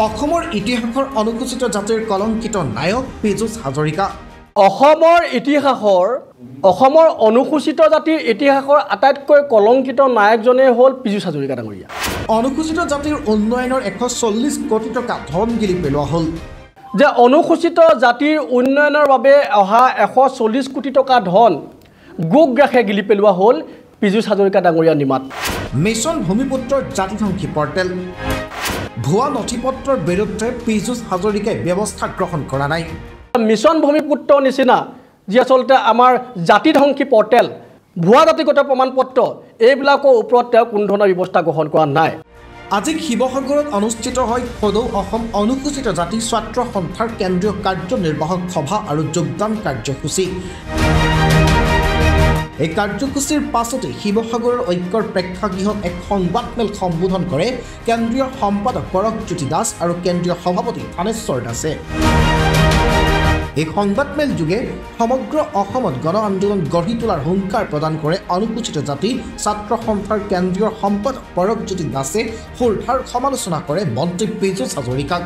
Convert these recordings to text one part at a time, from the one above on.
অসমৰ ইতিহাসৰ অনুসূচিত জাতিৰ কলংকিত নায়ক পীযুষ হাজৰিকা। অসমৰ ইতিহাসৰ অসমৰ অনুসূচিত জাতিৰ ইতিহাসৰ আটাইতকৈ কলংকিত নায়কজনেই হ'ল পীযুষ হাজৰিকা ডাঙৰীয়া। অনুসূচিত জাতিৰ উন্নয়নৰ 140 কোটি টকা ধন গিলি পেলোৱা হ'ল। যে অনুসূচিত জাতিৰ উন্নয়নৰ বাবে অহা 140 কোটি টকা ধন গোগ্ৰাসে গিলি পেলোৱা হ'ল পীযুষ হাজৰিকা ডাঙৰীয়া নিমাত। মিছন ভূমিপুত্ৰৰ জাতিধ্বংসী পৰ্টেল ভুৱা নথিপত্ৰৰ বিৰুদ্ধে পীযুষ হাজৰিকাই ব্যৱস্থা গ্ৰহণ কৰা নাই। মিছন ভূমিপুত্ৰৰ নিচিনা যি আচলতে আমাৰ জাতিধ্বংসী পৰ্টেল ভুৱা জাতিগত প্ৰমাণপত্ৰ এইবিলাকৰ ওপৰত তেওঁ কোনো ধৰণৰ ব্যৱস্থা গ্ৰহণ কৰা নাই। আজি শিৱসাগৰত অনুষ্ঠিত হয় সদৌ অসম অনুসূচিত জাতি ছাত্ৰ সন্থাৰ কেন্দ্ৰীয় কাৰ্যনিৰ্বাহক সভা আৰু যোগদান কাৰ্যসূচী। এই কাৰ্যসূচীৰ পাছতে শিৱসাগৰৰ ঐক্যৰ প্ৰেক্ষাগৃহত এক সংবাদমেল সম্বোধন কৰে কেন্দ্ৰীয় সম্পাদক পৰকজ্যোতি দাস আৰু কেন্দ্ৰীয় সভাপতি থানেশ্বৰ দাসে। এই সংবাদমেল যোগে সমগ্ৰ অসমত গণ আন্দোলন গঢ়ি তোলাৰ হুংকাৰ প্ৰদান কৰে অনুসূচিত জাতি ছাত্ৰ সন্থাৰ কেন্দ্ৰীয় সম্পাদক পৰকজ্যোতি দাসে সুৰধাৰ সমালোচনা কৰে মন্ত্ৰী পীযুষ হাজৰিকাক।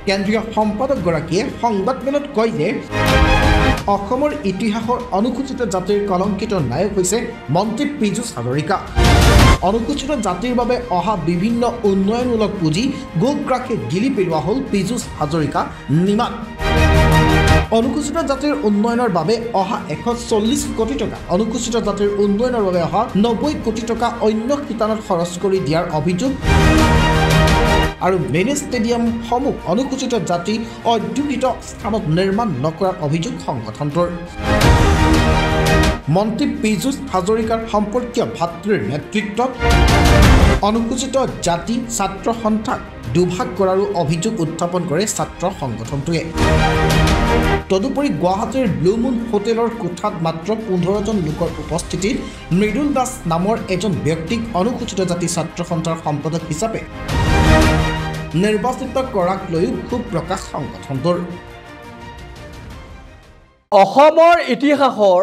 কেন্দ্ৰীয় সম্পাদকগৰাকীয়ে সংবাদমেলত কয় যে অসমৰ ইতিহাসৰ অনুসূচিত জাতিৰ কলংকিত নায়ক হৈছে মন্ত্ৰী পীযুষ হাজৰিকা। অনুসূচিত জাতিৰ বাবে অহা বিভিন্ন উন্নয়নমূলক পুঁজি গোগ্ৰাসে গিলি পেলোৱা হ'ল পীযুষ হাজৰিকা নিমাত। অনুসূচিত জাতিৰ উন্নয়নৰ বাবে অহা 140 কোটি টকা অনুসূচিত জাতিৰ উন্নয়নৰ বাবে অহা 90 কোটি টকা অন্য শিতানত খৰচ কৰি দিয়াৰ অভিযোগ আৰু মিনি ষ্টেডিয়ামসমূহ অনুসূচিত জাতি অধ্যুষিত স্থানত নিৰ্মাণ নকৰাৰ অভিযোগ সংগঠনটোৰ। মন্ত্ৰী পীযুষ হাজৰিকাৰ সম্পৰ্কীয় ভাতৃৰ নেতৃত্বত অনুসূচিত জাতি ছাত্ৰ সন্থাক দুভাগ কৰাৰো অভিযোগ উত্থাপন কৰে ছাত্ৰ সংগঠনটোৱে। তদুপৰি গুৱাহাটীৰ ব্লু মুন হোটেলৰ কোঠাত মাত্ৰ 15জন লোকৰ উপস্থিতিত মৃদুল দাস নামৰ এজন ব্যক্তিক অনুসূচিত জাতি ছাত্ৰ সন্থাৰ সম্পাদক হিচাপে নিৰ্বাচিত কৰাক লৈও ক্ষোভ প্ৰকাশ সংগঠনটোৰ। অসমৰ ইতিহাসৰ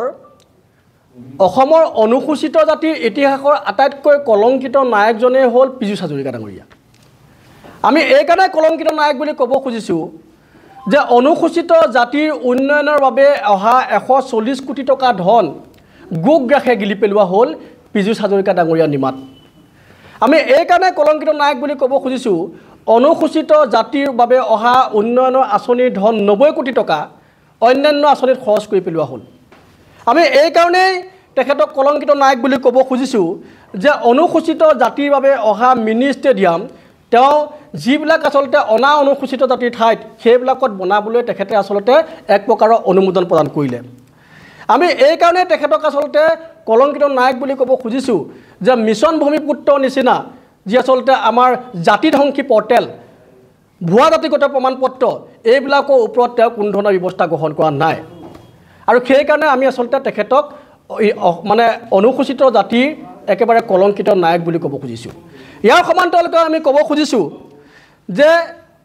অসমৰ অনুসূচিত জাতিৰ ইতিহাসৰ আটাইতকৈ কলংকিত নায়কজনেই হ'ল পীযুষ হাজৰিকা ডাঙৰীয়া। আমি এইকাৰণে কলংকিত নায়ক বুলি ক'ব খুজিছোঁ যে অনুসূচিত জাতিৰ উন্নয়নৰ বাবে অহা 140 কোটি টকা ধন গোগ্ৰাসে গিলি পেলোৱা হ'ল পীযুষ হাজৰিকা ডাঙৰীয়া নিমাত। আমি এইকাৰণে কলংকিত নায়ক বুলি ক'ব খুজিছোঁ অনুসূচিত জাতিৰ বাবে অহা উন্নয়নৰ আঁচনিৰ ধন 90 কোটি টকা অন্যান্য আঁচনিত খৰচ কৰি পেলোৱা হ'ল। আমি এইকাৰণেই তেখেতক কলংকিত নায়ক বুলি ক'ব খুজিছোঁ যে অনুসূচিত জাতিৰ বাবে অহা মিনি ষ্টেডিয়াম তেওঁ যিবিলাক আচলতে অনা অনুসূচিত জাতিৰ ঠাইত সেইবিলাকত বনাবলৈ তেখেতে আচলতে এক প্ৰকাৰৰ অনুমোদন প্ৰদান কৰিলে। আমি এইকাৰণে তেখেতক আচলতে কলংকিত নায়ক বুলি ক'ব খুজিছোঁ যে মিছন ভূমিপুত্ৰৰ নিচিনা যি আচলতে আমাৰ জাতিধ্বংসী পৰ্টেল ভুৱা জাতিগত প্ৰমাণপত্ৰ এইবিলাকৰ ওপৰত তেওঁ কোনো ধৰণৰ ব্যৱস্থা গ্ৰহণ কৰা নাই। আৰু সেইকাৰণে আমি আচলতে তেখেতক মানে অনুসূচিত জাতিৰ একেবাৰে কলংকিত নায়ক বুলি ক'ব খুজিছোঁ। ইয়াৰ সমান্তৰালকৈ আমি ক'ব খুজিছোঁ যে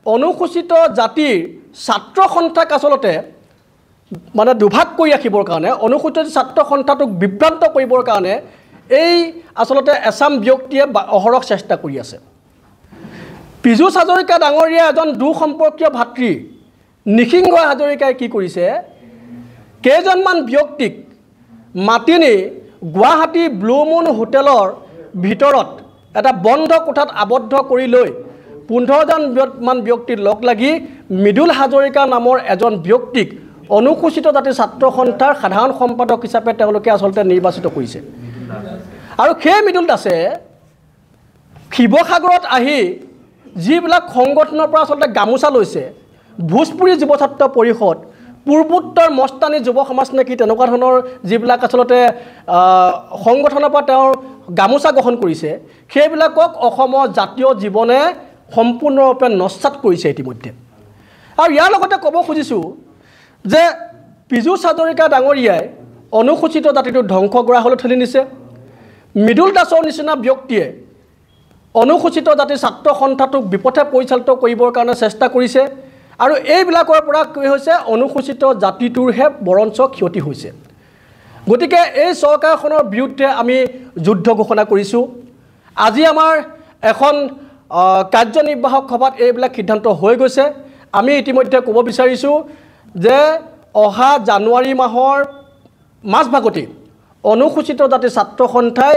অনুসূচিত জাতিৰ ছাত্ৰ সন্থাক আচলতে মানে দুভাগ কৰি ৰাখিবৰ কাৰণে অনুসূচিত ছাত্ৰ সন্থাটোক বিভ্ৰান্ত কৰিবৰ কাৰণে এই আচলতে এছাম ব্যক্তিয়ে অহৰহ চেষ্টা কৰি আছে। পীযুষ হাজৰিকা ডাঙৰীয়া এজন দুঃসম্পৰ্কীয় ভাতৃ নিসিংহ হাজৰিকাই কি কৰিছে কেইজনমান ব্যক্তিক মাতি নি গুৱাহাটী ব্লু মুন হোটেলৰ ভিতৰত এটা বন্ধ কোঠাত আবদ্ধ কৰি লৈ 15জন মান ব্যক্তিৰ লগ লাগি মৃদুল হাজৰিকা নামৰ এজন ব্যক্তিক অনুসূচিত জাতিৰ ছাত্ৰ সন্থাৰ সাধাৰণ সম্পাদক হিচাপে তেওঁলোকে আচলতে নিৰ্বাচিত কৰিছে। আৰু সেই মৃদুল দাসে শিৱসাগৰত আহি যিবিলাক সংগঠনৰ পৰা আচলতে গামোচা লৈছে ভোজপুৰী যুৱ ছাত্ৰ পৰিষদ পূৰ্বোত্তৰ মস্তানী যুৱ সমাজ নেকি তেনেকুৱা ধৰণৰ যিবিলাক আচলতে সংগঠনৰ পৰা তেওঁৰ গামোচা গ্ৰহণ কৰিছে সেইবিলাকক অসমৰ জাতীয় জীৱনে সম্পূৰ্ণৰূপে নস্যাৎ কৰিছে ইতিমধ্যে। আৰু ইয়াৰ লগতে ক'ব খুজিছোঁ যে পীযুষ হাজৰিকা ডাঙৰীয়াই অনুসূচিত জাতিটো ধ্বংস কৰা হ'লে ঠেলি নিছে। মৃদুল দাসৰ নিচিনা ব্যক্তিয়ে অনুসূচিত জাতিৰ ছাত্ৰ সন্থাটোক বিপথে পৰিচালিত কৰিবৰ কাৰণে চেষ্টা কৰিছে। আৰু এইবিলাকৰ পৰা কি হৈছে অনুসূচিত জাতিটোৰহে বৰঞ্চ ক্ষতি হৈছে। গতিকে এই চৰকাৰখনৰ বিৰুদ্ধে আমি যুদ্ধ ঘোষণা কৰিছোঁ। আজি আমাৰ এখন কাৰ্যনিৰ্বাহক সভাত এইবিলাক সিদ্ধান্ত হৈ গৈছে আমি ইতিমধ্যে ক'ব বিচাৰিছোঁ যে অহা জানুৱাৰী মাহৰ মাজভাগতে অনুসূচিত জাতি ছাত্ৰ সন্থাই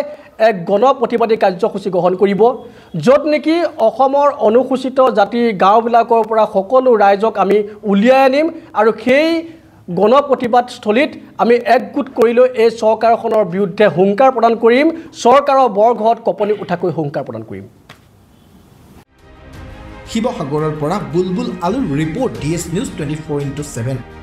এক গণ প্ৰতিবাদী কাৰ্যসূচী গ্ৰহণ কৰিব য'ত নেকি অসমৰ অনুসূচিত জাতিৰ গাঁওবিলাকৰ পৰা সকলো ৰাইজক আমি উলিয়াই আনিম আৰু সেই গণ প্ৰতিবাদস্থলীত আমি একগোট কৰি লৈ এই চৰকাৰখনৰ বিৰুদ্ধে হুংকাৰ প্ৰদান কৰিম চৰকাৰৰ বৰঘৰত কঁপনি উঠাকৈ হুংকাৰ প্ৰদান কৰিম শিৱসাগৰৰ পৰা বুলবুল আলুৰ ৰিপৰ্ট DS News 24/7